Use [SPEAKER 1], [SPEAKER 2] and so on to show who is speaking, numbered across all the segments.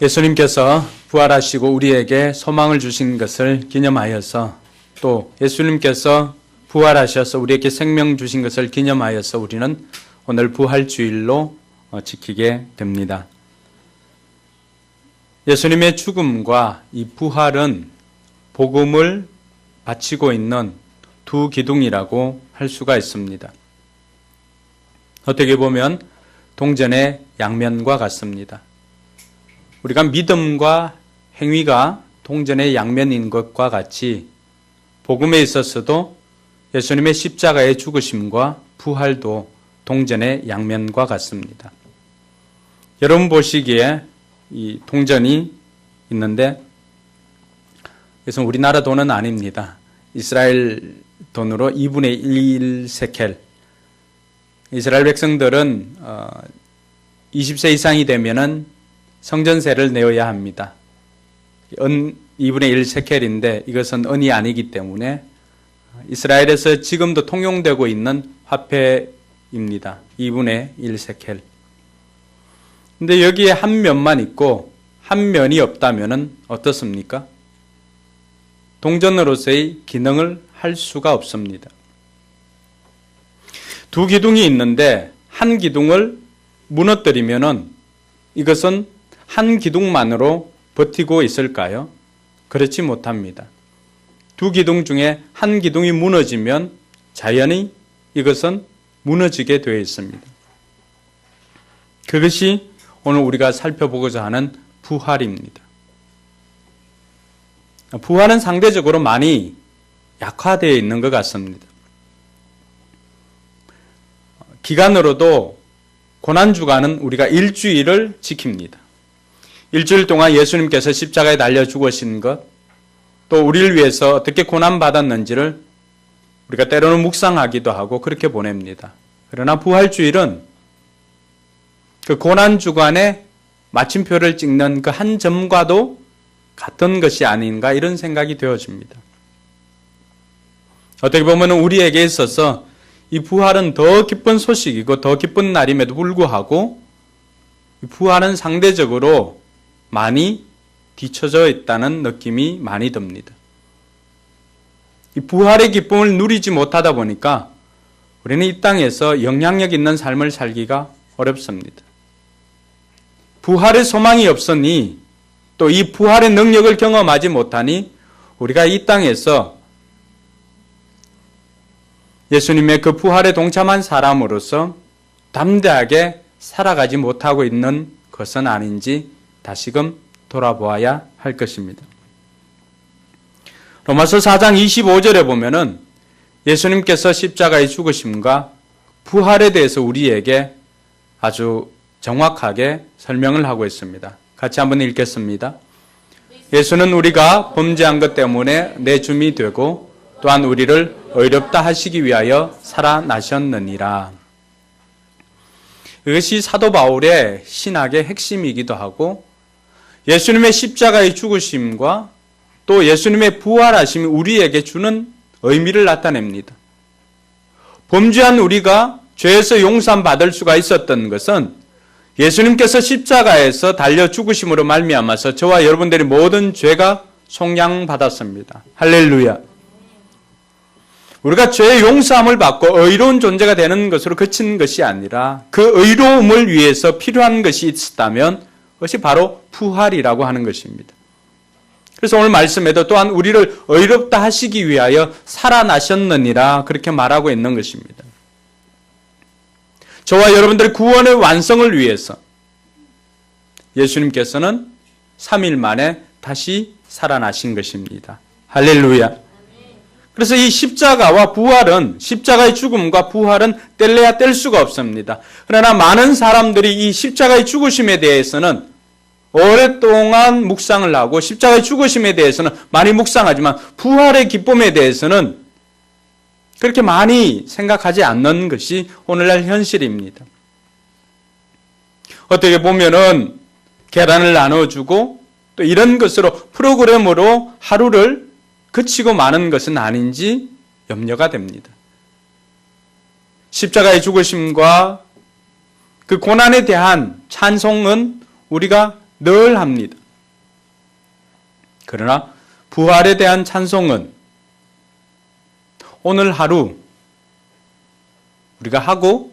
[SPEAKER 1] 예수님께서 부활하시고 우리에게 소망을 주신 것을 기념하여서 또 예수님께서 부활하셔서 우리에게 생명 주신 것을 기념하여서 우리는 오늘 부활주일로 지키게 됩니다. 예수님의 죽음과 이 부활은 복음을 바치고 있는 두 기둥이라고 할 수가 있습니다. 어떻게 보면 동전의 양면과 같습니다. 우리가 믿음과 행위가 동전의 양면인 것과 같이 복음에 있어서도 예수님의 십자가의 죽으심과 부활도 동전의 양면과 같습니다. 여러분 보시기에 이 동전이 있는데 이것은 우리나라 돈은 아닙니다. 이스라엘 돈으로 2분의 1 세켈. 이스라엘 백성들은 20세 이상이 되면은 성전세를 내어야 합니다. 은 2분의 1 세켈인데 이것은 은이 아니기 때문에 이스라엘에서 지금도 통용되고 있는 화폐입니다. 2분의 1 세켈. 근데 여기에 한 면만 있고 한 면이 없다면은 어떻습니까? 동전으로서의 기능을 할 수가 없습니다. 두 기둥이 있는데 한 기둥을 무너뜨리면은 이것은 한 기둥만으로 버티고 있을까요? 그렇지 못합니다. 두 기둥 중에 한 기둥이 무너지면 자연히 이것은 무너지게 되어 있습니다. 그것이 오늘 우리가 살펴보고자 하는 부활입니다. 부활은 상대적으로 많이 약화되어 있는 것 같습니다. 기간으로도 고난주간은 우리가 일주일을 지킵니다. 일주일 동안 예수님께서 십자가에 달려 죽으신 것, 또 우리를 위해서 어떻게 고난받았는지를 우리가 때로는 묵상하기도 하고 그렇게 보냅니다. 그러나 부활주일은 그 고난주간에 마침표를 찍는 그 한 점과도 같은 것이 아닌가 이런 생각이 되어집니다. 어떻게 보면 우리에게 있어서 이 부활은 더 기쁜 소식이고 더 기쁜 날임에도 불구하고 이 부활은 상대적으로 많이 뒤처져 있다는 느낌이 많이 듭니다. 이 부활의 기쁨을 누리지 못하다 보니까 우리는 이 땅에서 영향력 있는 삶을 살기가 어렵습니다. 부활의 소망이 없으니 또 이 부활의 능력을 경험하지 못하니 우리가 이 땅에서 예수님의 그 부활에 동참한 사람으로서 담대하게 살아가지 못하고 있는 것은 아닌지 다시금 돌아보아야 할 것입니다. 로마서 4장 25절에 보면은 예수님께서 십자가의 죽으심과 부활에 대해서 우리에게 아주 정확하게 설명을 하고 있습니다. 같이 한번 읽겠습니다. 예수는 우리가 범죄한 것 때문에 내줌이 되고 또한 우리를 의롭다 하시기 위하여 살아나셨느니라. 이것이 사도 바울의 신학의 핵심이기도 하고 예수님의 십자가의 죽으심과 또 예수님의 부활하심이 우리에게 주는 의미를 나타냅니다. 범죄한 우리가 죄에서 용서받을 수가 있었던 것은 예수님께서 십자가에서 달려 죽으심으로 말미암아서 저와 여러분들의 모든 죄가 속량받았습니다. 할렐루야. 우리가 죄의 용서함을 받고 의로운 존재가 되는 것으로 그친 것이 아니라 그 의로움을 위해서 필요한 것이 있었다면 그것이 바로 부활이라고 하는 것입니다. 그래서 오늘 말씀에도 또한 우리를 의롭다 하시기 위하여 살아나셨느니라 그렇게 말하고 있는 것입니다. 저와 여러분들의 구원의 완성을 위해서 예수님께서는 3일 만에 다시 살아나신 것입니다. 할렐루야. 그래서 이 십자가와 부활은 십자가의 죽음과 부활은 뗄래야 뗄 수가 없습니다. 그러나 많은 사람들이 이 십자가의 죽으심에 대해서는 오랫동안 묵상을 하고 십자가의 죽으심에 대해서는 많이 묵상하지만 부활의 기쁨에 대해서는 그렇게 많이 생각하지 않는 것이 오늘날 현실입니다. 어떻게 보면은 계란을 나눠주고 또 이런 것으로 프로그램으로 하루를 그치고 마는 것은 아닌지 염려가 됩니다. 십자가의 죽으심과 그 고난에 대한 찬송은 우리가 늘 합니다. 그러나 부활에 대한 찬송은 오늘 하루 우리가 하고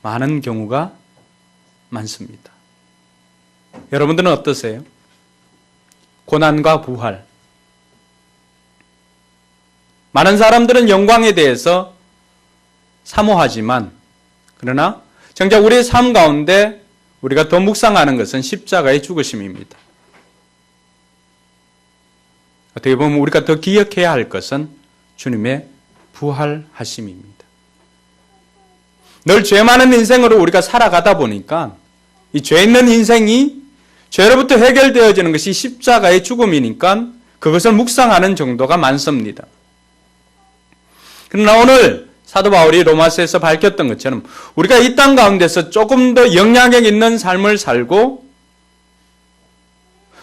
[SPEAKER 1] 많은 경우가 많습니다. 여러분들은 어떠세요? 고난과 부활. 많은 사람들은 영광에 대해서 사모하지만 그러나 정작 우리의 삶 가운데 우리가 더 묵상하는 것은 십자가의 죽으심입니다. 어떻게 보면 우리가 더 기억해야 할 것은 주님의 부활하심입니다. 늘 죄 많은 인생으로 우리가 살아가다 보니까 이 죄 있는 인생이 죄로부터 해결되어지는 것이 십자가의 죽음이니까 그것을 묵상하는 정도가 많습니다. 그러나 오늘 사도 바울이 로마서에서 밝혔던 것처럼 우리가 이 땅 가운데서 조금 더 영향력 있는 삶을 살고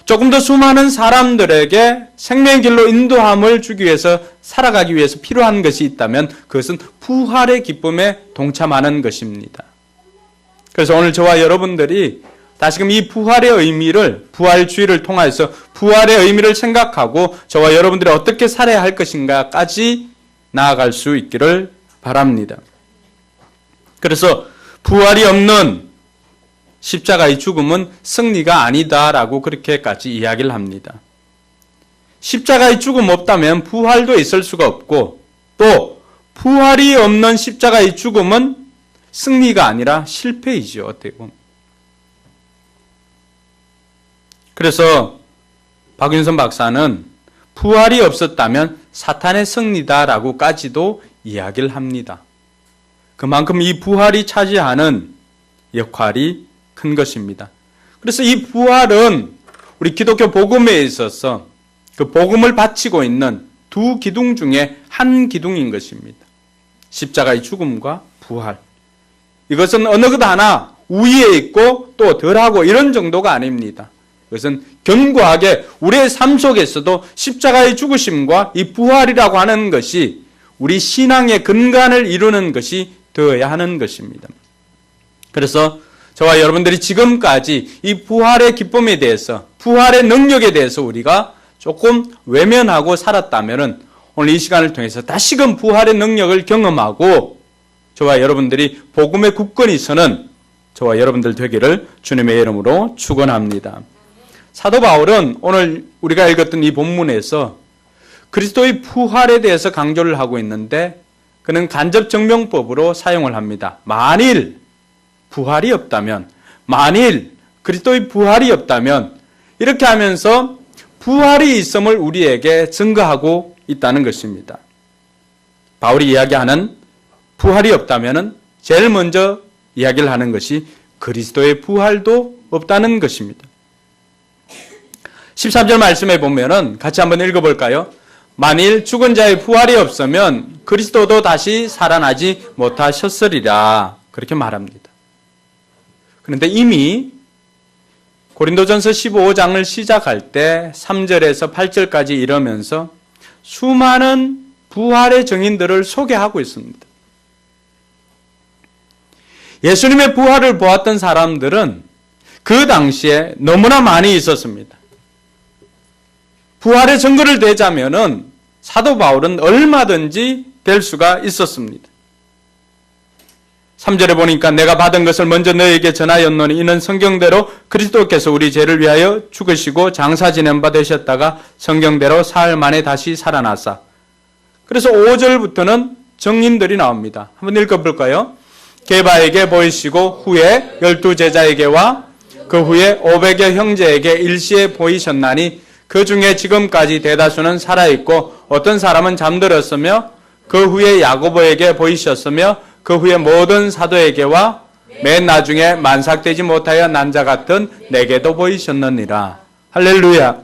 [SPEAKER 1] 조금 더 수많은 사람들에게 생명의 길로 인도함을 주기 위해서 살아가기 위해서 필요한 것이 있다면 그것은 부활의 기쁨에 동참하는 것입니다. 그래서 오늘 저와 여러분들이 다시금 이 부활의 의미를 부활주의를 통해서 부활의 의미를 생각하고 저와 여러분들이 어떻게 살아야 할 것인가까지 나아갈 수 있기를 바랍니다. 그래서 부활이 없는 십자가의 죽음은 승리가 아니다라고 그렇게까지 이야기를 합니다. 십자가의 죽음 없다면 부활도 있을 수가 없고 또 부활이 없는 십자가의 죽음은 승리가 아니라 실패이죠. 어떻게 보면. 그래서 박윤선 박사는 부활이 없었다면 사탄의 승리다라고까지도 이야기를 합니다. 그만큼 이 부활이 차지하는 역할이 큰 것입니다. 그래서 이 부활은 우리 기독교 복음에 있어서 그 복음을 바치고 있는 두 기둥 중에 한 기둥인 것입니다. 십자가의 죽음과 부활. 이것은 어느 것 하나 우위에 있고 또 덜하고 이런 정도가 아닙니다. 이것은 견고하게 우리의 삶 속에서도 십자가의 죽으심과 이 부활이라고 하는 것이 우리 신앙의 근간을 이루는 것이 되어야 하는 것입니다. 그래서 저와 여러분들이 지금까지 이 부활의 기쁨에 대해서 부활의 능력에 대해서 우리가 조금 외면하고 살았다면 오늘 이 시간을 통해서 다시금 부활의 능력을 경험하고 저와 여러분들이 복음의 굳건히 서는 저와 여러분들 되기를 주님의 이름으로 축원합니다. 사도 바울은 오늘 우리가 읽었던 이 본문에서 그리스도의 부활에 대해서 강조를 하고 있는데 그는 간접증명법으로 사용을 합니다. 만일 부활이 없다면, 만일 그리스도의 부활이 없다면 이렇게 하면서 부활이 있음을 우리에게 증거하고 있다는 것입니다. 바울이 이야기하는 부활이 없다면 제일 먼저 이야기를 하는 것이 그리스도의 부활도 없다는 것입니다. 13절 말씀에 보면은 같이 한번 읽어볼까요? 만일 죽은 자의 부활이 없으면 그리스도도 다시 살아나지 못하셨으리라 그렇게 말합니다. 그런데 이미 고린도전서 15장을 시작할 때 3절에서 8절까지 이르면서 수많은 부활의 증인들을 소개하고 있습니다. 예수님의 부활을 보았던 사람들은 그 당시에 너무나 많이 있었습니다. 부활의 증거를 대자면은 사도 바울은 얼마든지 될 수가 있었습니다. 3절에 보니까 내가 받은 것을 먼저 너에게 전하였노니 이는 성경대로 그리스도께서 우리 죄를 위하여 죽으시고 장사 지낸 바 되셨다가 성경대로 사흘 만에 다시 살아나사. 그래서 5절부터는 증인들이 나옵니다. 한번 읽어볼까요? 게바에게 보이시고 후에 12제자에게와 그 후에 500여 형제에게 일시에 보이셨나니 그 중에 지금까지 대다수는 살아있고 어떤 사람은 잠들었으며 그 후에 야고보에게 보이셨으며 그 후에 모든 사도에게와 맨 나중에 만삭되지 못하여 난 자 같은 내게도 보이셨느니라. 할렐루야.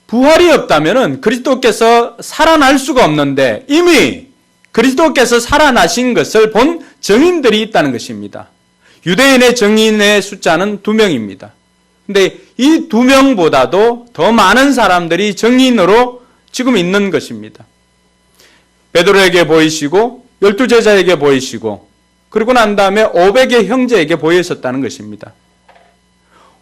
[SPEAKER 1] 부활이 없다면 그리스도께서 살아날 수가 없는데 이미 그리스도께서 살아나신 것을 본 증인들이 있다는 것입니다. 유대인의 증인의 숫자는 2명입니다. 근데 이 2명보다도 더 많은 사람들이 증인으로 지금 있는 것입니다. 베드로에게 보이시고 12제자에게 보이시고 그리고 난 다음에 500의 형제에게 보이셨다는 것입니다.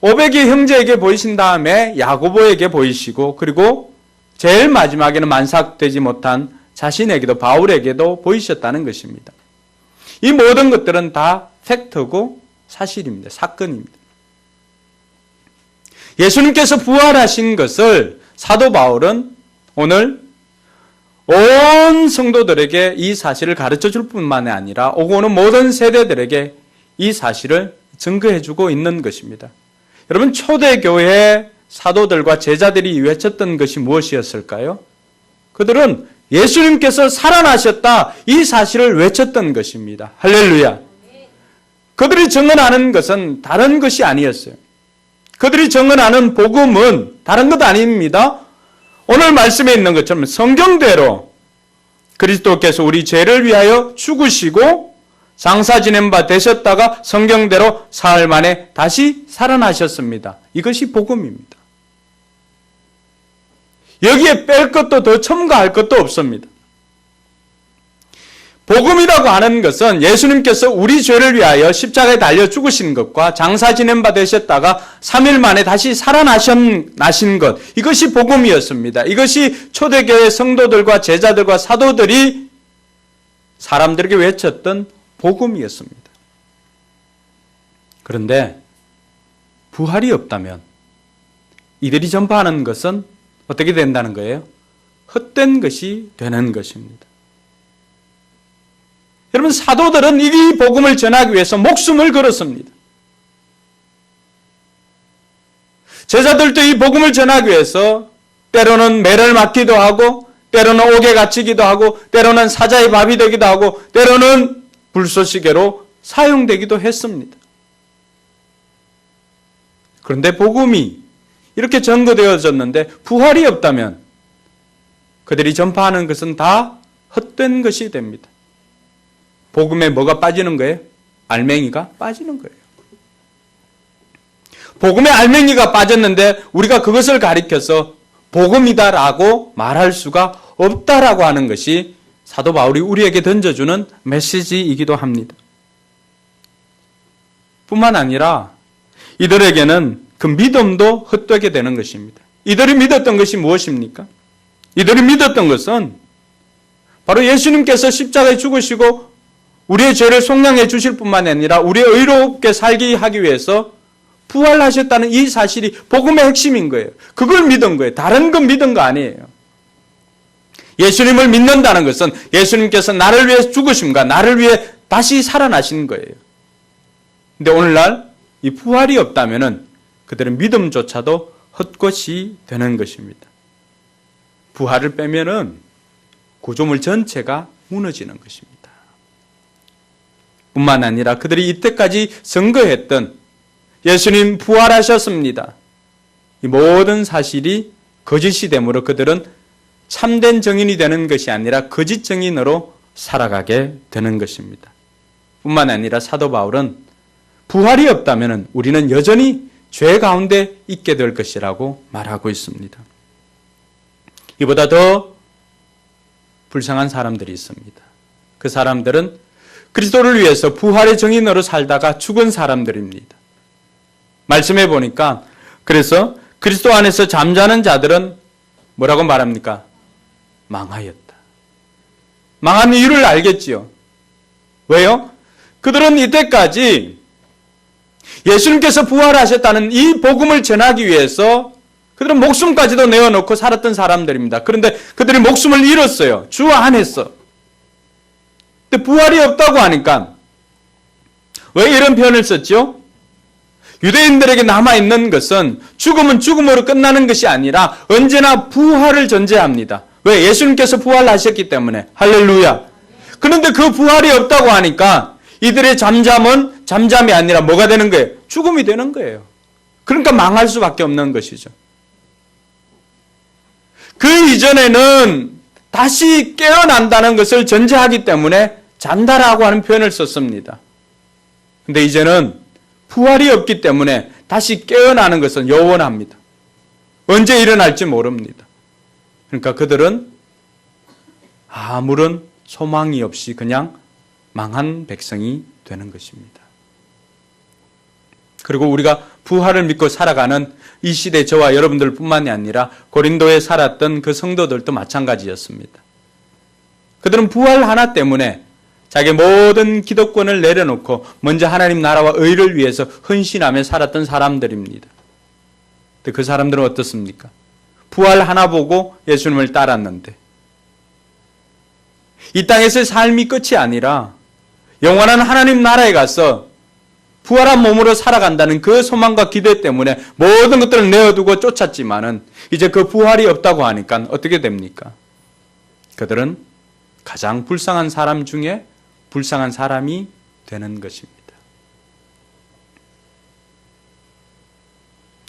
[SPEAKER 1] 500의 형제에게 보이신 다음에 야고보에게 보이시고, 그리고 제일 마지막에는 만삭되지 못한 자신에게도, 바울에게도 보이셨다는 것입니다. 이 모든 것들은 다 팩트고 사실입니다. 사건입니다. 예수님께서 부활하신 것을 사도 바울은 오늘 온 성도들에게 이 사실을 가르쳐 줄 뿐만 아니라 오고 오는 모든 세대들에게 이 사실을 증거해 주고 있는 것입니다. 여러분, 초대교회 사도들과 제자들이 외쳤던 것이 무엇이었을까요? 그들은 예수님께서 살아나셨다, 이 사실을 외쳤던 것입니다. 할렐루야. 그들이 증언하는 것은 다른 것이 아니었어요. 그들이 증언하는 복음은 다른 것 아닙니다. 오늘 말씀에 있는 것처럼 성경대로 그리스도께서 우리 죄를 위하여 죽으시고 장사 지낸 바 되셨다가 성경대로 사흘 만에 다시 살아나셨습니다. 이것이 복음입니다. 여기에 뺄 것도 더 첨가할 것도 없습니다. 복음이라고 하는 것은 예수님께서 우리 죄를 위하여 십자가에 달려 죽으신 것과 장사 지낸 바 되셨다가 3일 만에 다시 살아나신 것, 이것이 복음이었습니다. 이것이 초대교회 성도들과 제자들과 사도들이 사람들에게 외쳤던 복음이었습니다. 그런데 부활이 없다면 이들이 전파하는 것은 어떻게 된다는 거예요? 헛된 것이 되는 것입니다. 여러분, 사도들은 이 복음을 전하기 위해서 목숨을 걸었습니다. 제자들도 이 복음을 전하기 위해서 때로는 매를 맞기도 하고, 때로는 옥에 갇히기도 하고, 때로는 사자의 밥이 되기도 하고, 때로는 불쏘시개로 사용되기도 했습니다. 그런데 복음이 이렇게 전거되어졌는데 부활이 없다면 그들이 전파하는 것은 다 헛된 것이 됩니다. 복음에 뭐가 빠지는 거예요? 알맹이가 빠지는 거예요. 복음에 알맹이가 빠졌는데 우리가 그것을 가리켜서 복음이다라고 말할 수가 없다라고 하는 것이 사도 바울이 우리에게 던져주는 메시지이기도 합니다. 뿐만 아니라 이들에게는 그 믿음도 헛되게 되는 것입니다. 이들이 믿었던 것이 무엇입니까? 이들이 믿었던 것은 바로 예수님께서 십자가에 죽으시고 우리의 죄를 속량해 주실 뿐만 아니라 우리의 의롭게 살게 하기 위해서 부활하셨다는 이 사실이 복음의 핵심인 거예요. 그걸 믿은 거예요. 다른 건 믿은 거 아니에요. 예수님을 믿는다는 것은 예수님께서 나를 위해 죽으심과 나를 위해 다시 살아나신 거예요. 근데 오늘날 이 부활이 없다면은 그들은 믿음조차도 헛것이 되는 것입니다. 부활을 빼면은 구조물 전체가 무너지는 것입니다. 뿐만 아니라 그들이 이때까지 증거했던 예수님 부활하셨습니다. 이 모든 사실이 거짓이 되므로 그들은 참된 증인이 되는 것이 아니라 거짓 증인으로 살아가게 되는 것입니다. 뿐만 아니라 사도 바울은 부활이 없다면 우리는 여전히 죄 가운데 있게 될 것이라고 말하고 있습니다. 이보다 더 불쌍한 사람들이 있습니다. 그 사람들은 그리스도를 위해서 부활의 증인으로 살다가 죽은 사람들입니다. 말씀해 보니까 그래서 그리스도 안에서 잠자는 자들은 뭐라고 말합니까? 망하였다. 망한 이유를 알겠지요. 왜요? 그들은 이때까지 예수님께서 부활하셨다는 이 복음을 전하기 위해서 그들은 목숨까지도 내어놓고 살았던 사람들입니다. 그런데 그들이 목숨을 잃었어요. 주 안에서. 근데 부활이 없다고 하니까 왜 이런 표현을 썼죠? 유대인들에게 남아있는 것은 죽음은 죽음으로 끝나는 것이 아니라 언제나 부활을 전제합니다. 왜? 예수님께서 부활하셨기 때문에. 할렐루야. 그런데 그 부활이 없다고 하니까 이들의 잠잠은 잠잠이 아니라 뭐가 되는 거예요? 죽음이 되는 거예요. 그러니까 망할 수밖에 없는 것이죠. 그 이전에는 다시 깨어난다는 것을 전제하기 때문에 잔다라고 하는 표현을 썼습니다. 근데 이제는 부활이 없기 때문에 다시 깨어나는 것은 영원합니다. 언제 일어날지 모릅니다. 그러니까 그들은 아무런 소망이 없이 그냥 망한 백성이 되는 것입니다. 그리고 우리가 부활을 믿고 살아가는 이 시대 저와 여러분들뿐만이 아니라 고린도에 살았던 그 성도들도 마찬가지였습니다. 그들은 부활 하나 때문에 자기 모든 기득권을 내려놓고 먼저 하나님 나라와 의를 위해서 헌신하며 살았던 사람들입니다. 그 사람들은 어떻습니까? 부활 하나 보고 예수님을 따랐는데 이 땅에서의 삶이 끝이 아니라 영원한 하나님 나라에 가서 부활한 몸으로 살아간다는 그 소망과 기대 때문에 모든 것들을 내어두고 쫓았지만은 이제 그 부활이 없다고 하니까 어떻게 됩니까? 그들은 가장 불쌍한 사람 중에 불쌍한 사람이 되는 것입니다.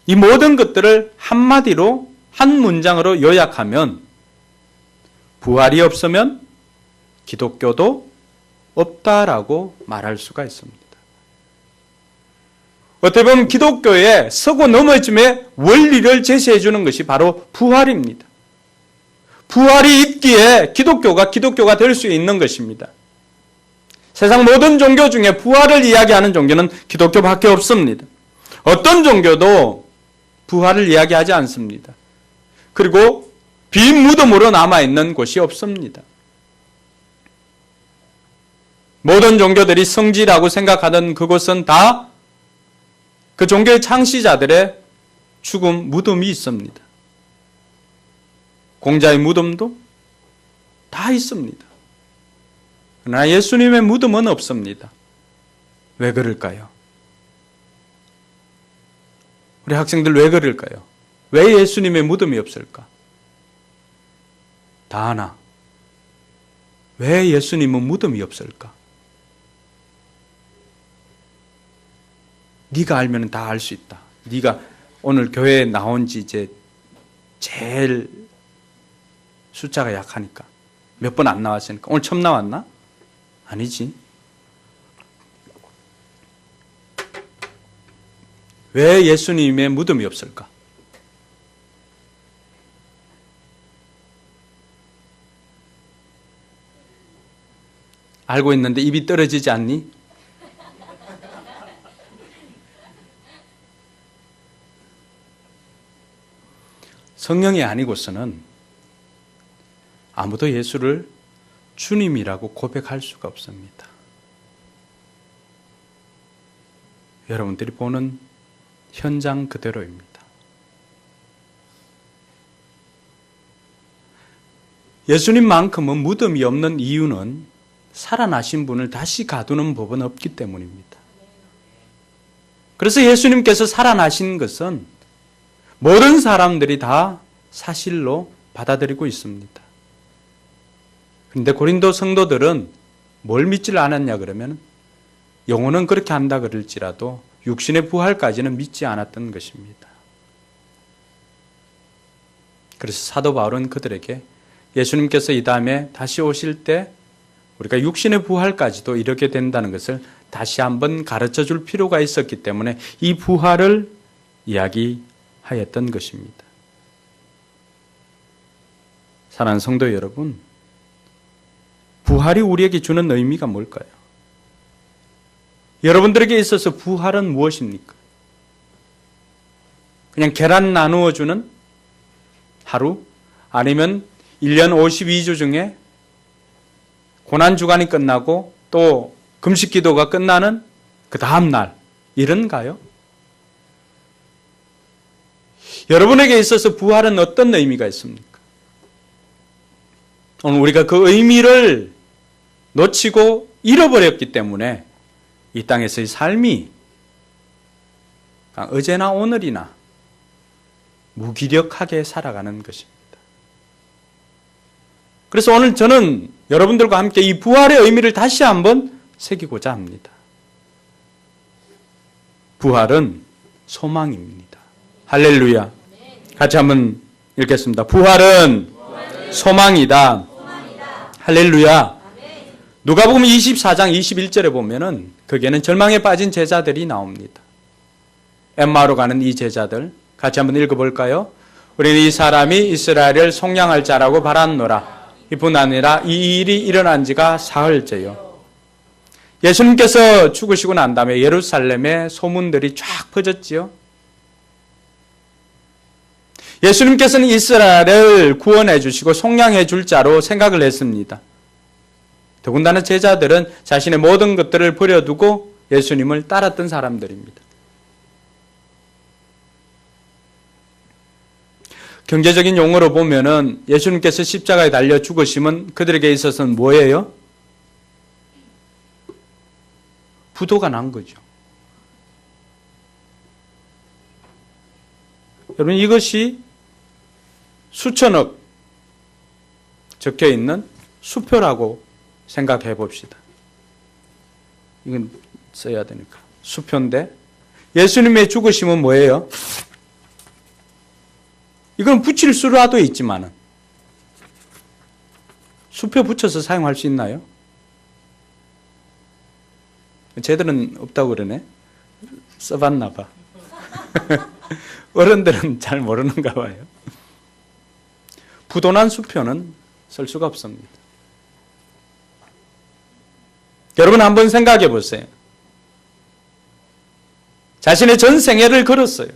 [SPEAKER 1] 이 모든 것들을 한마디로 한 문장으로 요약하면 부활이 없으면 기독교도 없다라고 말할 수가 있습니다. 어떻게 보면 기독교의 서고 넘어짐의 원리를 제시해 주는 것이 바로 부활입니다. 부활이 있기에 기독교가 될 수 있는 것입니다. 세상 모든 종교 중에 부활을 이야기하는 종교는 기독교밖에 없습니다. 어떤 종교도 부활을 이야기하지 않습니다. 그리고 빈 무덤으로 남아있는 곳이 없습니다. 모든 종교들이 성지라고 생각하던 그곳은 다 그 종교의 창시자들의 죽음 무덤이 있습니다. 공자의 무덤도 다 있습니다. 그러나 예수님의 무덤은 없습니다. 왜 그럴까요? 우리 학생들 왜 그럴까요? 왜 예수님의 무덤이 없을까? 다하나, 왜 예수님은 무덤이 없을까? 네가 알면 다 알 수 있다. 네가 오늘 교회에 나온 지 이제 제일 숫자가 약하니까 몇 번 안 나왔으니까 오늘 처음 나왔나? 아니지. 왜 예수님의 무덤이 없을까? 알고 있는데 입이 떨어지지 않니? 성령이 아니고서는 아무도 예수를 주님이라고 고백할 수가 없습니다. 여러분들이 보는 현장 그대로입니다. 예수님만큼은 무덤이 없는 이유는 살아나신 분을 다시 가두는 법은 없기 때문입니다. 그래서 예수님께서 살아나신 것은 모든 사람들이 다 사실로 받아들이고 있습니다. 그런데 고린도 성도들은 뭘 믿지를 않았냐 그러면 영혼은 그렇게 한다 그럴지라도 육신의 부활까지는 믿지 않았던 것입니다. 그래서 사도 바울은 그들에게 예수님께서 이 다음에 다시 오실 때 우리가 육신의 부활까지도 이렇게 된다는 것을 다시 한번 가르쳐 줄 필요가 있었기 때문에 이 부활을 이야기하였던 것입니다. 사랑하는 성도 여러분, 부활이 우리에게 주는 의미가 뭘까요? 여러분들에게 있어서 부활은 무엇입니까? 그냥 계란 나누어 주는 하루? 아니면 1년 52주 중에 고난주간이 끝나고 또 금식기도가 끝나는 그 다음 날 이런가요? 여러분에게 있어서 부활은 어떤 의미가 있습니까? 오늘 우리가 그 의미를 놓치고 잃어버렸기 때문에 이 땅에서의 삶이 어제나 오늘이나 무기력하게 살아가는 것입니다. 그래서 오늘 저는 여러분들과 함께 이 부활의 의미를 다시 한번 새기고자 합니다. 부활은 소망입니다. 할렐루야. 같이 한번 읽겠습니다. 부활은 소망이다. 할렐루야. 누가복음 24장 21절에 보면은 거기에는 절망에 빠진 제자들이 나옵니다. 엠마오로 가는 이 제자들 같이 한번 읽어볼까요? 우리는 이 사람이 이스라엘을 속량할 자라고 바랐노라. 이뿐 아니라 이 일이 일어난 지가 사흘째요. 예수님께서 죽으시고 난 다음에 예루살렘에 소문들이 쫙 퍼졌지요. 예수님께서는 이스라엘을 구원해 주시고 속량해 줄 자로 생각을 했습니다. 더군다나 제자들은 자신의 모든 것들을 버려두고 예수님을 따랐던 사람들입니다. 경제적인 용어로 보면은 예수님께서 십자가에 달려 죽으심은 그들에게 있어서는 뭐예요? 부도가 난 거죠. 여러분, 이것이 수천억 적혀 있는 수표라고 생각해 봅시다. 이건 써야 되니까. 수표인데 예수님의 죽으심은 뭐예요? 이건 붙일 수라도 있지만은 수표 붙여서 사용할 수 있나요? 쟤들은 없다고 그러네. 써봤나 봐. 어른들은 잘 모르는가 봐요. 부도난 수표는 쓸 수가 없습니다. 여러분 한번 생각해 보세요. 자신의 전 생애를 걸었어요.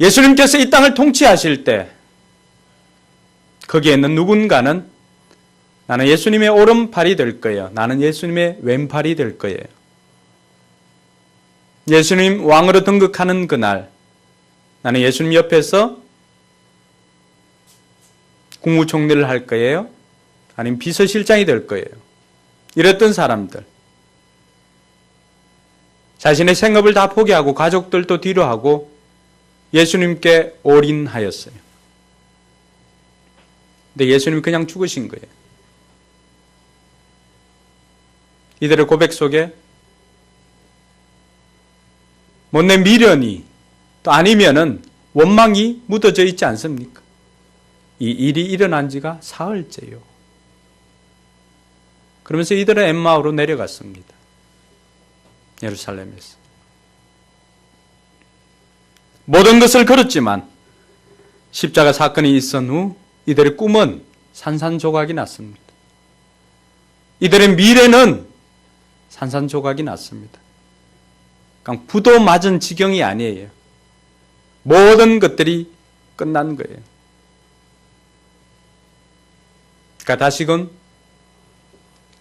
[SPEAKER 1] 예수님께서 이 땅을 통치하실 때 거기에 있는 누군가는 나는 예수님의 오른팔이 될 거예요. 나는 예수님의 왼팔이 될 거예요. 예수님 왕으로 등극하는 그날 나는 예수님 옆에서 국무총리를 할 거예요. 아니면 비서실장이 될 거예요. 이랬던 사람들. 자신의 생업을 다 포기하고 가족들도 뒤로 하고 예수님께 올인하였어요. 근데 예수님이 그냥 죽으신 거예요. 이들의 고백 속에 못내 미련이 또 아니면은 원망이 묻어져 있지 않습니까? 이 일이 일어난 지가 사흘째요. 그러면서 이들은 엠마오로 내려갔습니다. 예루살렘에서. 모든 것을 걸었지만 십자가 사건이 있은 후 이들의 꿈은 산산조각이 났습니다. 이들의 미래는 산산조각이 났습니다. 그냥 부도 맞은 지경이 아니에요. 모든 것들이 끝난 거예요. 그러니까 다시금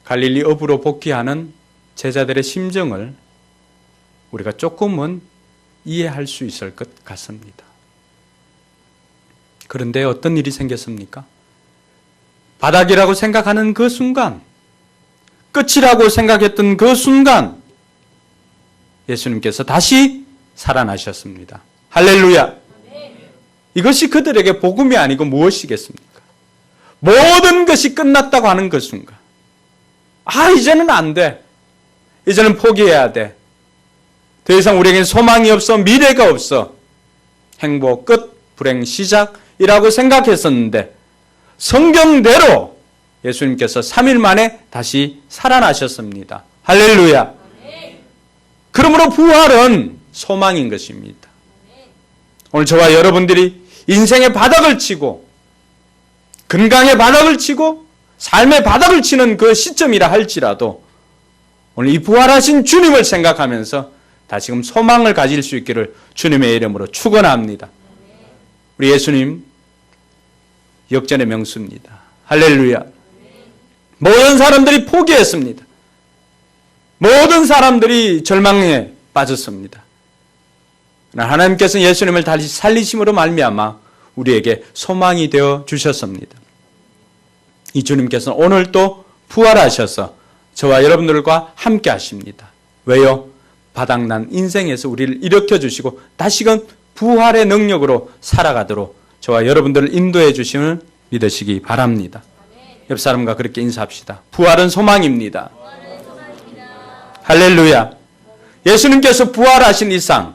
[SPEAKER 1] 갈릴리 업으로 복귀하는 제자들의 심정을 우리가 조금은 이해할 수 있을 것 같습니다. 그런데 어떤 일이 생겼습니까? 바닥이라고 생각하는 그 순간, 끝이라고 생각했던 그 순간 예수님께서 다시 살아나셨습니다. 할렐루야! 이것이 그들에게 복음이 아니고 무엇이겠습니까? 모든 것이 끝났다고 하는 그 순간, 이제는 안 돼. 이제는 포기해야 돼. 더 이상 우리에겐 소망이 없어, 미래가 없어. 행복 끝, 불행 시작이라고 생각했었는데 성경대로 예수님께서 3일 만에 다시 살아나셨습니다. 할렐루야. 그러므로 부활은 소망인 것입니다. 오늘 저와 여러분들이 인생의 바닥을 치고 건강의 바닥을 치고 삶의 바닥을 치는 그 시점이라 할지라도 오늘 이 부활하신 주님을 생각하면서 다시금 소망을 가질 수 있기를 주님의 이름으로 축원합니다. 우리 예수님 역전의 명수입니다. 할렐루야. 모든 사람들이 포기했습니다. 모든 사람들이 절망에 빠졌습니다. 하나님께서는 예수님을 다시 살리심으로 말미암아 우리에게 소망이 되어 주셨습니다. 이 주님께서는 오늘 또 부활하셔서 저와 여러분들과 함께 하십니다. 왜요? 바닥난 인생에서 우리를 일으켜 주시고 다시금 부활의 능력으로 살아가도록 저와 여러분들을 인도해 주심을 믿으시기 바랍니다. 옆 사람과 그렇게 인사합시다. 부활은 소망입니다. 할렐루야. 예수님께서 부활하신 이상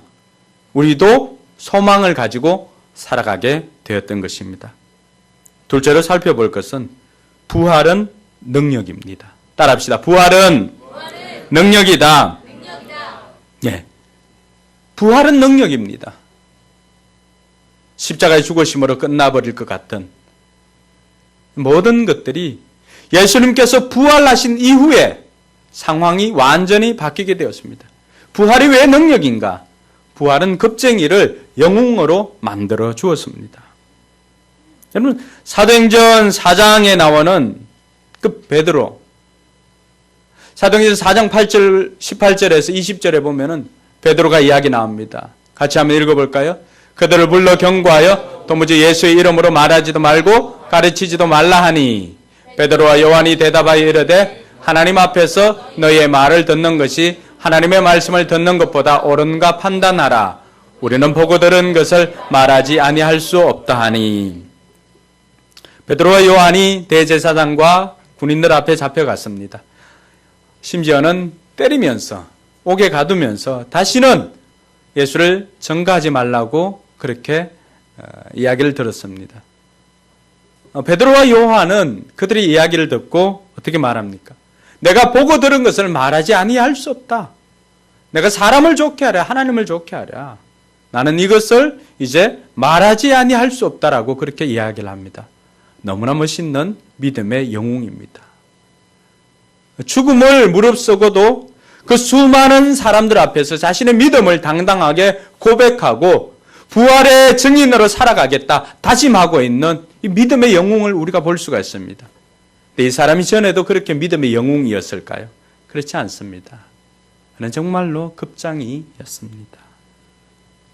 [SPEAKER 1] 우리도 소망을 가지고 살아가게 되었던 것입니다. 둘째로 살펴볼 것은 부활은 능력입니다. 따라합시다. 부활은 능력이다. 예. 부활은 능력입니다. 십자가의 죽으심으로 끝나버릴 것 같은 모든 것들이 예수님께서 부활하신 이후에 상황이 완전히 바뀌게 되었습니다. 부활이 왜 능력인가? 부활은 겁쟁이를 영웅으로 만들어 주었습니다. 여러분, 사도행전 4장에 나오는 그 베드로, 사도행전 4장 8절, 18절에서 20절에 보면은 베드로가 이야기 나옵니다. 같이 한번 읽어볼까요? 그들을 불러 경고하여 도무지 예수의 이름으로 말하지도 말고 가르치지도 말라 하니 베드로와 요한이 대답하여 이르되 하나님 앞에서 너희의 말을 듣는 것이 하나님의 말씀을 듣는 것보다 옳은가 판단하라. 우리는 보고 들은 것을 말하지 아니할 수 없다 하니. 베드로와 요한이 대제사장과 군인들 앞에 잡혀갔습니다. 심지어는 때리면서 옥에 가두면서 다시는 예수를 전가하지 말라고 그렇게 이야기를 들었습니다. 베드로와 요한은 그들의 이야기를 듣고 어떻게 말합니까? 내가 보고 들은 것을 말하지 아니할 수 없다. 내가 사람을 좋게 하랴 하나님을 좋게 하랴. 나는 이것을 이제 말하지 아니할 수 없다라고 그렇게 이야기를 합니다. 너무나 멋있는 믿음의 영웅입니다. 죽음을 무릅쓰고도 그 수많은 사람들 앞에서 자신의 믿음을 당당하게 고백하고 부활의 증인으로 살아가겠다 다짐하고 있는 이 믿음의 영웅을 우리가 볼 수가 있습니다. 이 사람이 전에도 그렇게 믿음의 영웅이었을까요? 그렇지 않습니다. 그는 정말로 급장이었습니다.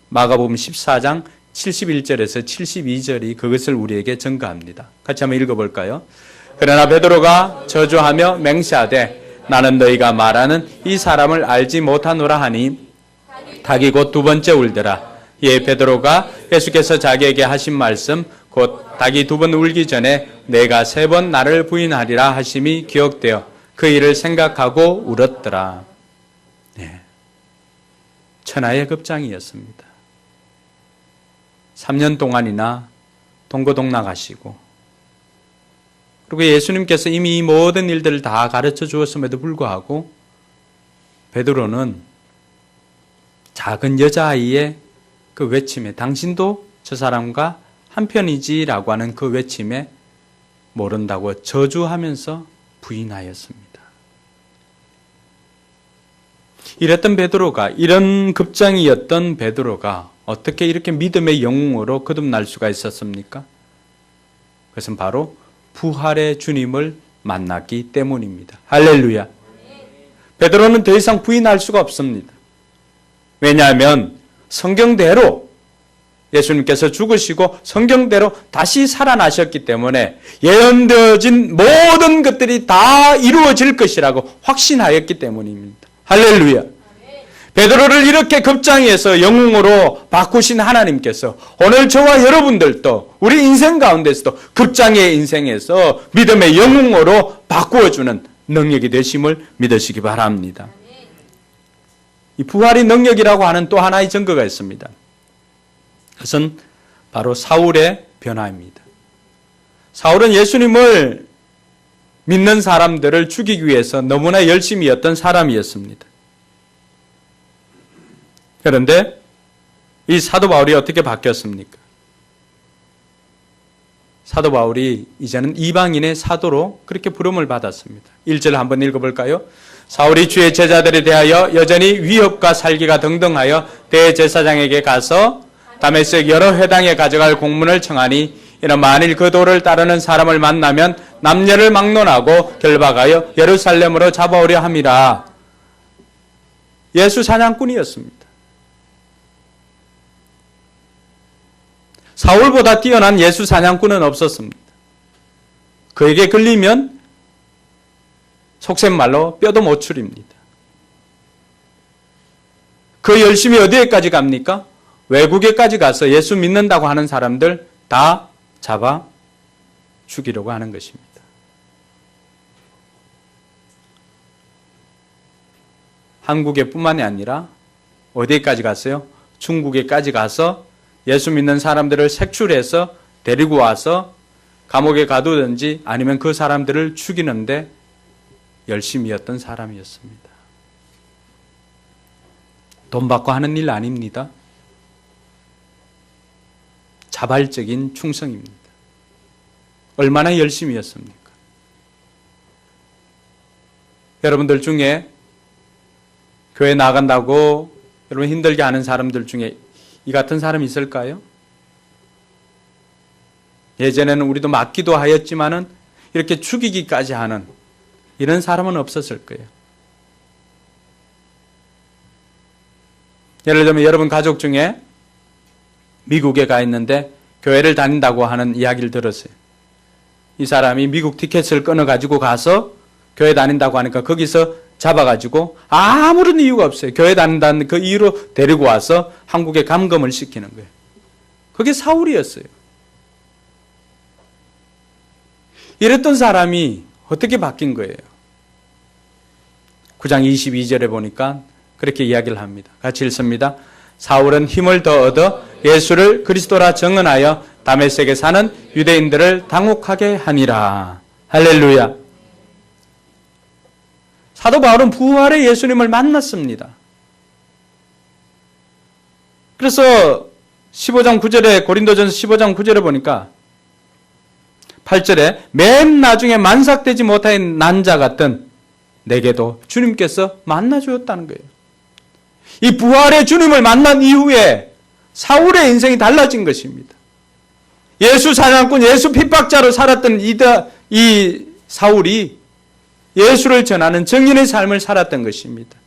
[SPEAKER 1] 마가복음 14장 71절에서 72절이 그것을 우리에게 증거합니다. 같이 한번 읽어볼까요? 그러나 베드로가 저주하며 맹세하되 나는 너희가 말하는 이 사람을 알지 못하노라 하니 닭이 곧 두 번째 울더라. 이에 베드로가 예수께서 자기에게 하신 말씀 곧 닭이 두 번 울기 전에 내가 세 번 나를 부인하리라 하심이 기억되어 그 일을 생각하고 울었더라. 네. 천하의 급장이었습니다. 3년 동안이나 동고동락하시고 그리고 예수님께서 이미 이 모든 일들을 다 가르쳐 주었음에도 불구하고 베드로는 작은 여자아이의 그 외침에 당신도 저 사람과 한편이지라고 하는 그 외침에 모른다고 저주하면서 부인하였습니다. 이랬던 베드로가, 이런 급장이었던 베드로가 어떻게 이렇게 믿음의 영웅으로 거듭날 수가 있었습니까? 그것은 바로 부활의 주님을 만났기 때문입니다. 할렐루야. 베드로는 더 이상 부인할 수가 없습니다. 왜냐하면 성경대로 예수님께서 죽으시고 성경대로 다시 살아나셨기 때문에 예언되어진 모든 것들이 다 이루어질 것이라고 확신하였기 때문입니다. 할렐루야. 베드로를 이렇게 급장해서 영웅으로 바꾸신 하나님께서 오늘 저와 여러분들도 우리 인생 가운데서도 급장의 인생에서 믿음의 영웅으로 바꾸어주는 능력이 되심을 믿으시기 바랍니다. 이 부활의 능력이라고 하는 또 하나의 증거가 있습니다. 그것은 바로 사울의 변화입니다. 사울은 예수님을 믿는 사람들을 죽이기 위해서 너무나 열심히 했던 사람이었습니다. 그런데 이 사도 바울이 어떻게 바뀌었습니까? 사도 바울이 이제는 이방인의 사도로 그렇게 부름을 받았습니다. 1절 한번 읽어볼까요? 사울이 주의 제자들에 대하여 여전히 위협과 살기가 등등하여 대제사장에게 가서 다메섹 여러 회당에 가져갈 공문을 청하니 이는 만일 그 도를 따르는 사람을 만나면 남녀를 막론하고 결박하여 예루살렘으로 잡아오려 함이라. 예수 사냥꾼이었습니다. 사울보다 뛰어난 예수 사냥꾼은 없었습니다. 그에게 걸리면 속셈말로 뼈도 못 추립니다. 그 열심히 어디에까지 갑니까? 외국에까지 가서 예수 믿는다고 하는 사람들 다 잡아 죽이려고 하는 것입니다. 한국에 뿐만이 아니라 어디에까지 갔어요? 중국에까지 가서 예수 믿는 사람들을 색출해서 데리고 와서 감옥에 가두든지 아니면 그 사람들을 죽이는데 열심히 했던 사람이었습니다. 돈 받고 하는 일 아닙니다. 자발적인 충성입니다. 얼마나 열심이었습니까? 여러분들 중에 교회 나간다고 여러분 힘들게 하는 사람들 중에 이 같은 사람이 있을까요? 예전에는 우리도 맞기도 하였지만은 이렇게 죽이기까지 하는 이런 사람은 없었을 거예요. 예를 들면 여러분 가족 중에 미국에 가 있는데 교회를 다닌다고 하는 이야기를 들었어요. 이 사람이 미국 티켓을 끊어가지고 가서 교회 다닌다고 하니까 거기서 잡아가지고 아무런 이유가 없어요. 교회 다닌다는 그 이유로 데리고 와서 한국에 감금을 시키는 거예요. 그게 사울이었어요. 이랬던 사람이 어떻게 바뀐 거예요? 9장 22절에 보니까 그렇게 이야기를 합니다. 같이 읽습니다. 사울은 힘을 더 얻어 예수를 그리스도라 증언하여 다메섹에 사는 유대인들을 당혹하게 하니라. 할렐루야. 사도 바울은 부활의 예수님을 만났습니다. 그래서 15장 9절에 고린도전서 15장 9절에 보니까 8절에 맨 나중에 만삭되지 못한 난자 같은 내게도 주님께서 만나주었다는 거예요. 이 부활의 주님을 만난 이후에 사울의 인생이 달라진 것입니다. 예수 사냥꾼, 예수 핍박자로 살았던 이 사울이 예수를 전하는 정인의 삶을 살았던 것입니다.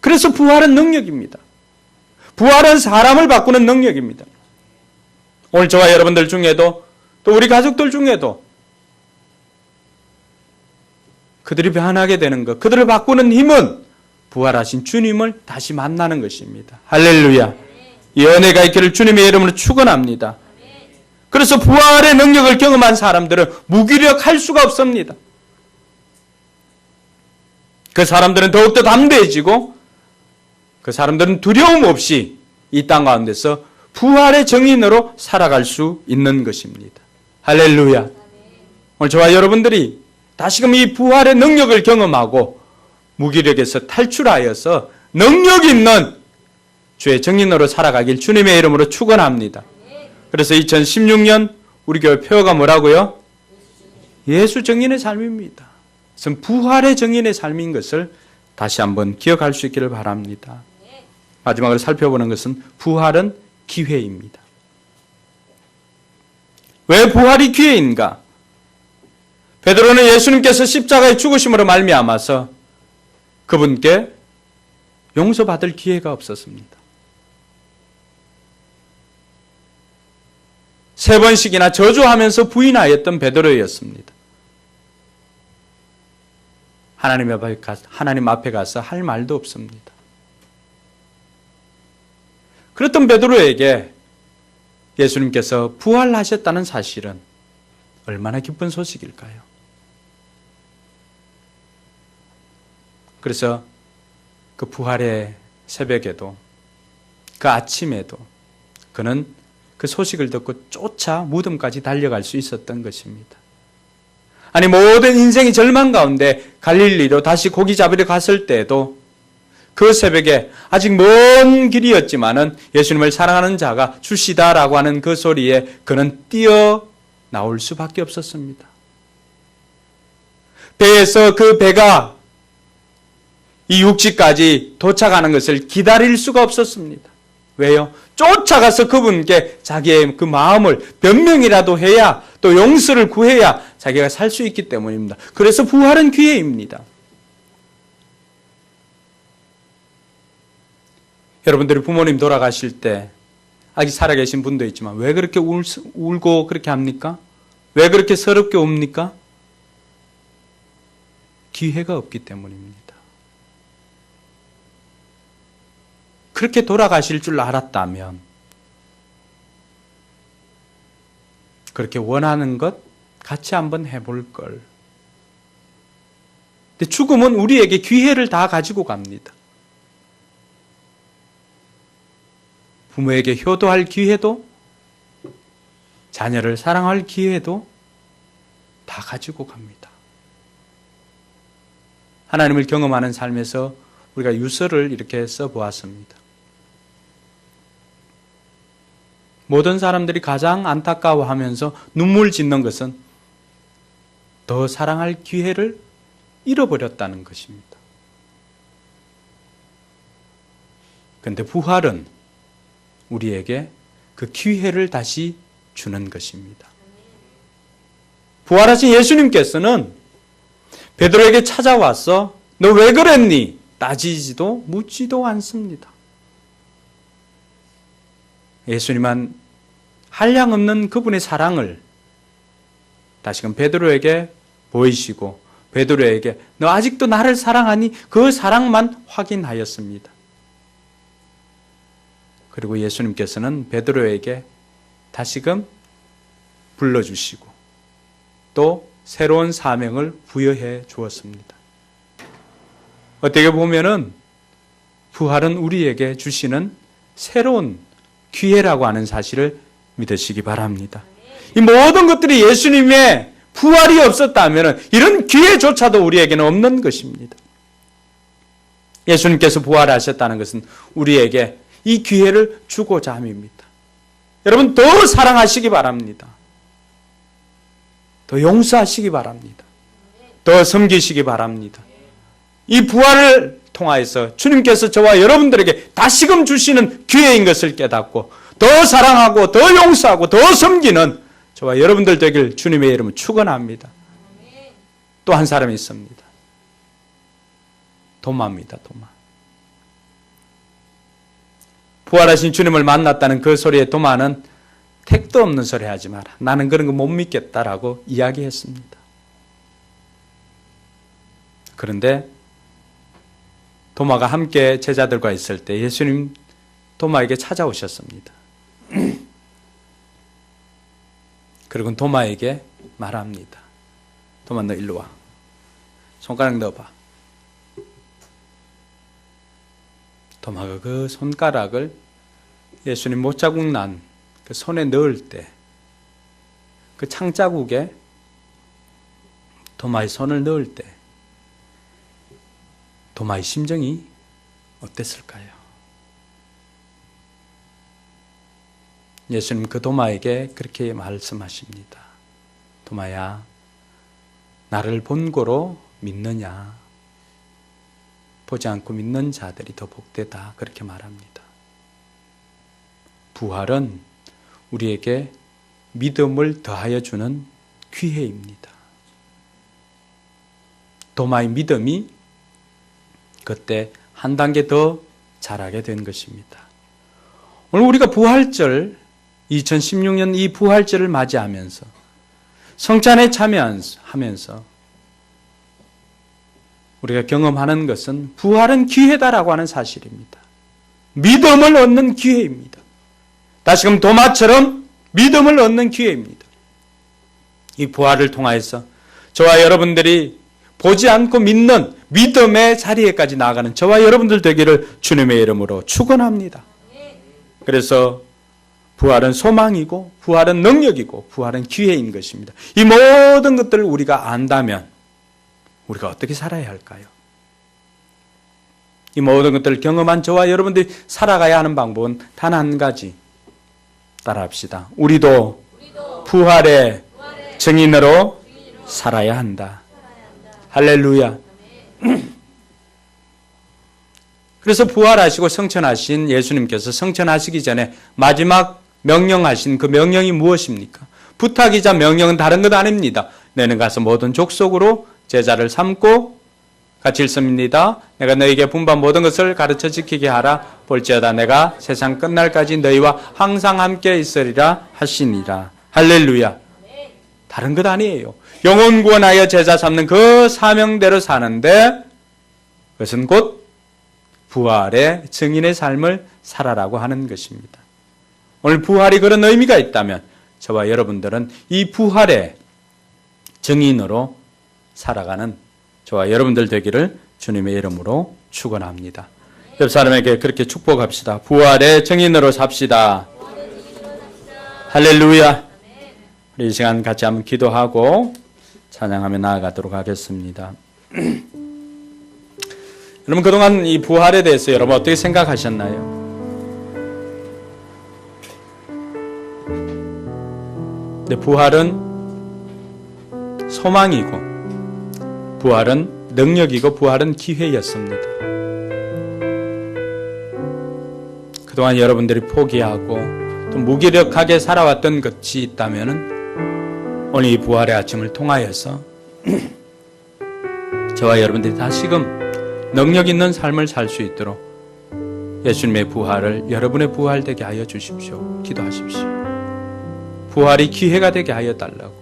[SPEAKER 1] 그래서 부활은 능력입니다. 부활은 사람을 바꾸는 능력입니다. 오늘 저와 여러분들 중에도 또 우리 가족들 중에도 그들이 변하게 되는 것, 그들을 바꾸는 힘은 부활하신 주님을 다시 만나는 것입니다. 할렐루야. 이 은혜가 있기를 주님의 이름으로 축원합니다. 그래서 부활의 능력을 경험한 사람들은 무기력할 수가 없습니다. 그 사람들은 더욱더 담대해지고 그 사람들은 두려움 없이 이 땅 가운데서 부활의 정인으로 살아갈 수 있는 것입니다. 할렐루야. 오늘 저와 여러분들이 다시금 이 부활의 능력을 경험하고 무기력에서 탈출하여서 능력 있는 주의 정인으로 살아가길 주님의 이름으로 축원합니다. 그래서 2016년 우리 교회 표어가 뭐라고요? 예수 정인의 삶입니다. 그래서 부활의 정인의 삶인 것을 다시 한번 기억할 수 있기를 바랍니다. 마지막으로 살펴보는 것은 부활은 기회입니다. 왜 부활이 기회인가? 베드로는 예수님께서 십자가의 죽으심으로 말미암아서 그분께 용서받을 기회가 없었습니다. 3번씩이나 저주하면서 부인하였던 베드로였습니다. 하나님 앞에 가서 할 말도 없습니다. 그랬던 베드로에게 예수님께서 부활하셨다는 사실은 얼마나 기쁜 소식일까요? 그래서 그 부활의 새벽에도 그 아침에도 그는 그 소식을 듣고 쫓아 무덤까지 달려갈 수 있었던 것입니다. 아니 모든 인생이 절망 가운데 갈릴리로 다시 고기 잡으러 갔을 때에도 그 새벽에 아직 먼 길이었지만은 예수님을 사랑하는 자가 주시다라고 하는 그 소리에 그는 뛰어 나올 수밖에 없었습니다. 배에서 그 배가 이 육지까지 도착하는 것을 기다릴 수가 없었습니다. 왜요? 쫓아가서 그분께 자기의 그 마음을 변명이라도 해야 또 용서를 구해야 자기가 살 수 있기 때문입니다. 그래서 부활은 기회입니다. 여러분들이 부모님 돌아가실 때 아직 살아계신 분도 있지만 왜 그렇게 울고 그렇게 합니까? 왜 그렇게 서럽게 옵니까? 기회가 없기 때문입니다. 그렇게 돌아가실 줄 알았다면 그렇게 원하는 것 같이 한번 해볼 걸. 근데 죽음은 우리에게 기회를 다 가지고 갑니다. 부모에게 효도할 기회도 자녀를 사랑할 기회도 다 가지고 갑니다. 하나님을 경험하는 삶에서 우리가 유서를 이렇게 써보았습니다. 모든 사람들이 가장 안타까워하면서 눈물 짓는 것은 더 사랑할 기회를 잃어버렸다는 것입니다. 그런데 부활은 우리에게 그 기회를 다시 주는 것입니다. 부활하신 예수님께서는 베드로에게 찾아와서 너 왜 그랬니? 따지지도 묻지도 않습니다. 예수님은 한량없는 그분의 사랑을 다시금 베드로에게 보이시고 베드로에게 너 아직도 나를 사랑하니? 그 사랑만 확인하였습니다. 그리고 예수님께서는 베드로에게 다시금 불러주시고 또 새로운 사명을 부여해 주었습니다. 어떻게 보면은 부활은 우리에게 주시는 새로운 기회라고 하는 사실을 믿으시기 바랍니다. 이 모든 것들이 예수님의 부활이 없었다면 이런 기회조차도 우리에게는 없는 것입니다. 예수님께서 부활하셨다는 것은 우리에게 이 기회를 주고자 함입니다. 여러분 더 사랑하시기 바랍니다. 더 용서하시기 바랍니다. 더 섬기시기 바랍니다. 이 부활을 통하여서 주님께서 저와 여러분들에게 다시금 주시는 기회인 것을 깨닫고 더 사랑하고 더 용서하고 더 섬기는 저와 여러분들 되길 주님의 이름으로 축원합니다. 또 한 사람이 있습니다. 도마입니다. 도마. 부활하신 주님을 만났다는 그 소리에 도마는 택도 없는 소리 하지 마라. 나는 그런 거 못 믿겠다라고 이야기했습니다. 그런데 도마가 함께 제자들과 있을 때 예수님 도마에게 찾아오셨습니다. 그리고 도마에게 말합니다. 도마 너 일로 와. 손가락 넣어봐. 도마가 그 손가락을 예수님 못자국 난 그 손에 넣을 때 그 창자국에 도마의 손을 넣을 때 도마의 심정이 어땠을까요? 예수님 그 도마에게 그렇게 말씀하십니다. 도마야, 나를 본고로 믿느냐? 보지 않고 믿는 자들이 더 복되다. 그렇게 말합니다. 부활은 우리에게 믿음을 더하여 주는 기회입니다. 도마의 믿음이 그때 한 단계 더 자라게 된 것입니다. 오늘 우리가 부활절, 2016년 이 부활절을 맞이하면서 성찬에 참여하면서 우리가 경험하는 것은 부활은 기회다라고 하는 사실입니다. 믿음을 얻는 기회입니다. 다시금 도마처럼 믿음을 얻는 기회입니다. 이 부활을 통하여서 저와 여러분들이 보지 않고 믿는 믿음의 자리에까지 나아가는 저와 여러분들 되기를 주님의 이름으로 축원합니다. 그래서 부활은 소망이고 부활은 능력이고 부활은 기회인 것입니다. 이 모든 것들을 우리가 안다면 우리가 어떻게 살아야 할까요? 이 모든 것들을 경험한 저와 여러분들이 살아가야 하는 방법은 단 한 가지. 따라합시다. 우리도 부활의 증인으로 살아야 한다. 할렐루야. 그래서 부활하시고 성천하신 예수님께서 성천하시기 전에 마지막 명령하신 그 명령이 무엇입니까? 부탁이자 명령은 다른 것 아닙니다. 너는 가서 모든 족속으로 제자를 삼고 같이 읽습니다. 내가 너에게 분반 모든 것을 가르쳐 지키게 하라. 볼지어다 내가 세상 끝날까지 너희와 항상 함께 있으리라 하시니라. 할렐루야. 다른 것 아니에요. 영혼 구원하여 제자 삼는 그 사명대로 사는데 그것은 곧 부활의 증인의 삶을 살아라고 하는 것입니다. 오늘 부활이 그런 의미가 있다면 저와 여러분들은 이 부활의 증인으로 살아가는 저와 여러분들 되기를 주님의 이름으로 축원합니다. 옆 사람에게 그렇게 축복합시다. 부활의 증인으로 삽시다. 할렐루야. 우리 이 시간 같이 한번 기도하고 찬양하며 나아가도록 하겠습니다. 여러분 그동안 이 부활에 대해서 여러분 어떻게 생각하셨나요? 근데 부활은 소망이고 부활은 능력이고 부활은 기회였습니다. 그동안 여러분들이 포기하고 또 무기력하게 살아왔던 것이 있다면 오늘 이 부활의 아침을 통하여서 저와 여러분들이 다시금 능력 있는 삶을 살 수 있도록 예수님의 부활을 여러분의 부활 되게 하여 주십시오. 기도하십시오. 부활이 기회가 되게 하여 달라고,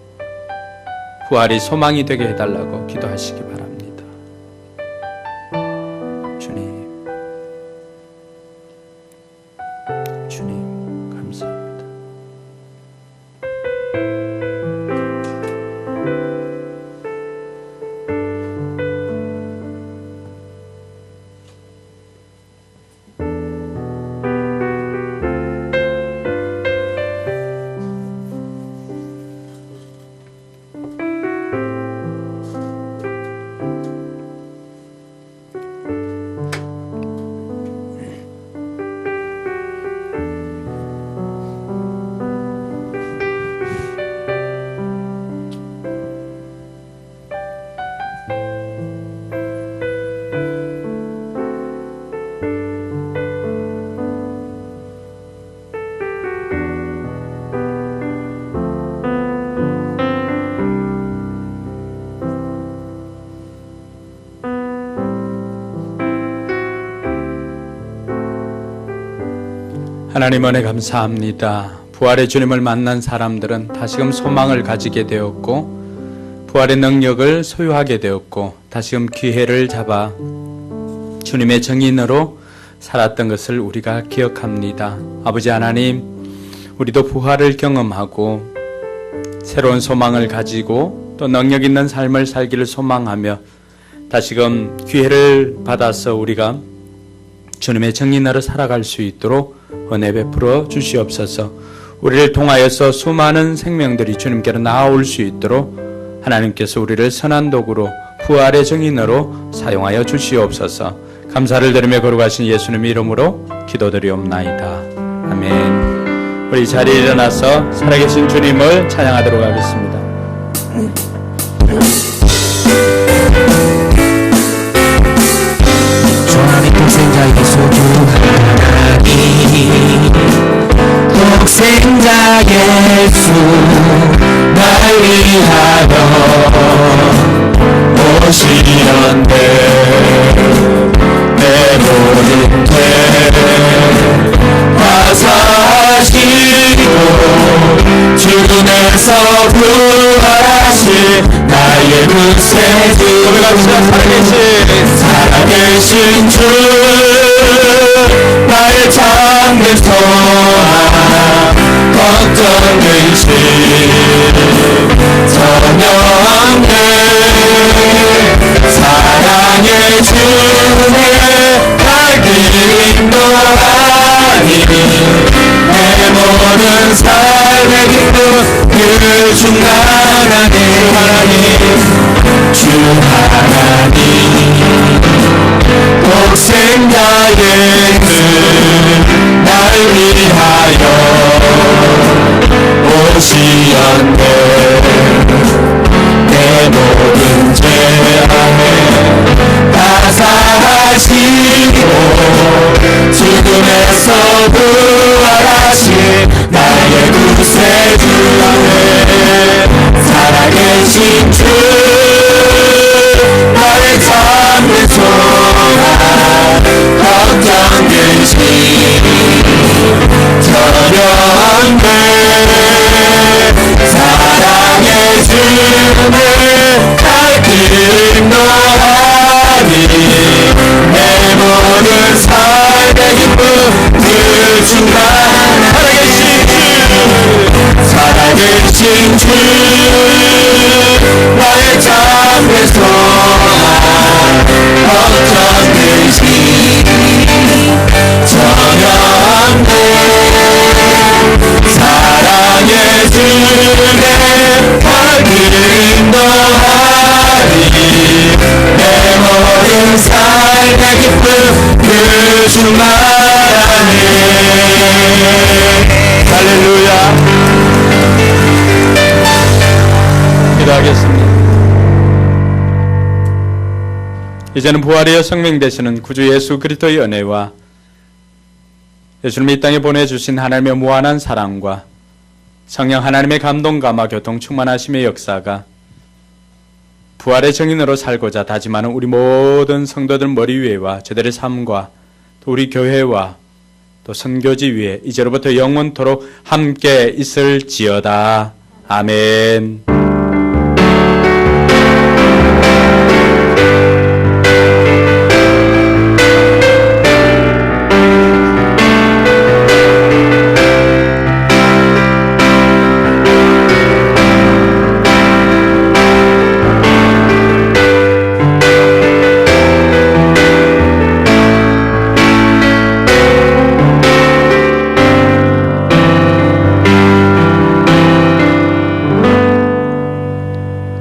[SPEAKER 1] 부활이 소망이 되게 해달라고 기도하시기 바랍니다. 주님, 주님 감사합니다. 하나님 은혜 감사합니다. 부활의 주님을 만난 사람들은 다시금 소망을 가지게 되었고 부활의 능력을 소유하게 되었고 다시금 기회를 잡아 주님의 정인으로 살았던 것을 우리가 기억합니다. 아버지 하나님, 우리도 부활을 경험하고 새로운 소망을 가지고 또 능력 있는 삶을 살기를 소망하며 다시금 기회를 받아서 우리가 주님의 정인으로 살아갈 수 있도록 은혜 베풀어 주시옵소서. 우리를 통하여서 수많은 생명들이 주님께로 나아올 수 있도록 하나님께서 우리를 선한 도구로 부활의 정인으로 사용하여 주시옵소서. 감사를 드리며 거룩하신 예수님 이름으로 기도드리옵나이다. 아멘. 우리 자리에 일어나서 살아계신 주님을 찬양하도록 하겠습니다.
[SPEAKER 2] 주 안에 독생자에게 소중하니 독생자 예수 날 위하여 오시는데 내 모든 죄 다 사시고 죽음에서 부활하신 나의 구세주 살아계신 주 나의 참된 소망 걱정 근심 전혀 없네 사랑의 주내 날 인도하니 내 모든 삶의 기쁨 그 중간하니 주 하나님 독생자 예수 날 위하여 오시었네 내 모든 죄 다 사하시고 죽음에서 부활하신 나의 구세주 살아계신 주 나의 참된 소망 걱정 근심 전혀 없네 사랑의 주님을 날 인도하니 내 모든 삶의 기쁨 그 중간 살아계신 주 나의 참된 소망 걱정 근심 전혀 없네 사랑의 주내 날 인도하니 내 모든 삶의 기쁨 그 주만하니 할렐루야.
[SPEAKER 1] 기도하겠습니다. 이제는 부활이여 생명 되시는 구주 예수 그리스도의 은혜와 예수님 이 땅에 보내주신 하나님의 무한한 사랑과 성령 하나님의 감동 감화 교통 충만하심의 역사가 부활의 증인으로 살고자 다짐하는 우리 모든 성도들 머리 위에와 저들의 삶과 또 우리 교회와 또 선교지 위에 이제로부터 영원토록 함께 있을지어다. 아멘.